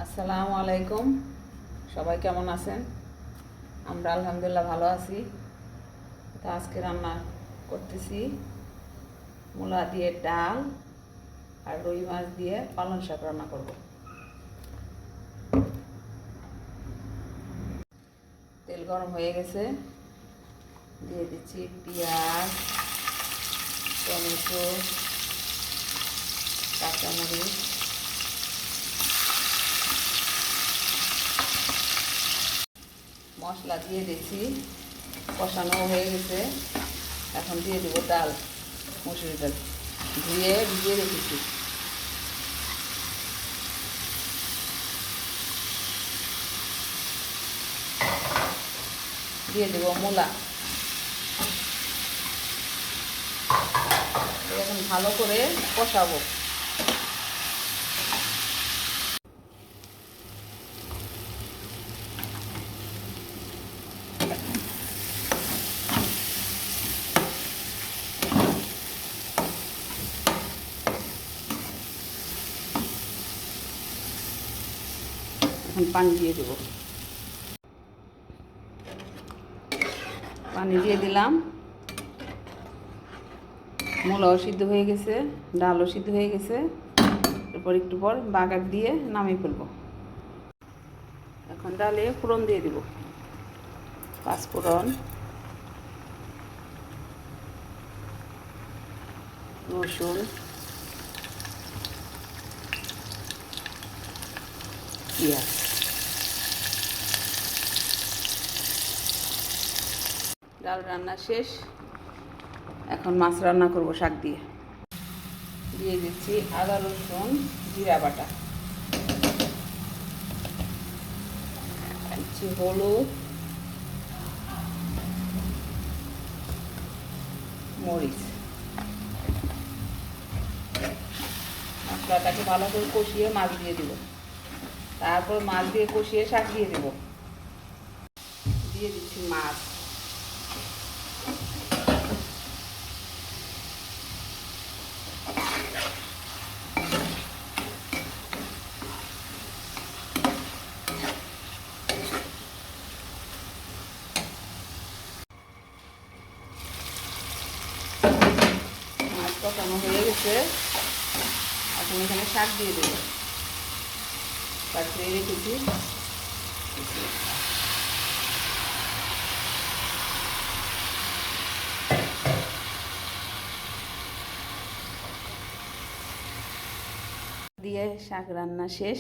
আসসালামু আলাইকুম। সবাই কেমন আছেন? আমরা আলহামদুলিল্লাহ ভালো আছি। তো আজকে রান্না করতেছি মূলা দিয়ে ডাল আর রুই মাছ দিয়ে পালং শাক রান্না করব। তেল গরম হয়ে গেছে, দিয়ে দিচ্ছি পেঁয়াজ, টমেটো, কাঁচামরিচ, মশলা দিয়ে দিচ্ছি। কষানো হয়ে গেছে, এখন দিয়ে দেবো ডাল, মসুরি ডাল ধুয়ে ভিজিয়ে রেখেছি। দিয়ে দেবো মূলা। এখন ভালো করে কষাবো। এখন পানি দিয়ে দেবো। পানি দিয়ে দিলাম। মূলাও সিদ্ধ হয়ে গেছে, ডালও সিদ্ধ হয়ে গেছে। এরপর একটু পর বাগার দিয়ে নামিয়ে ফেলবো। এখন ডালে ফোড়ন দিয়ে দেবো। পাঁচফোড়ন, রসুন, পেঁয়াজ। ডাল রান্না শেষ, এখন মাছ রান্না করব শাক দিয়ে। দিয়ে দিচ্ছি আদা, রসুন, জিরা বাটা, দিচ্ছি হলুদ, মরিচ। মশলাটাকে ভালো করে কষিয়ে মাছ দিয়ে দিব। তারপর মাছ দিয়ে কষিয়ে শাক দিয়ে দেব। দিয়ে দিচ্ছি মাছ। মাছ কষানো হয়ে গেছে, এখন এখানে শাক দিয়ে দেবো। শাক দিয়ে রেখেছি। দিয়ে শাক রান্না শেষ।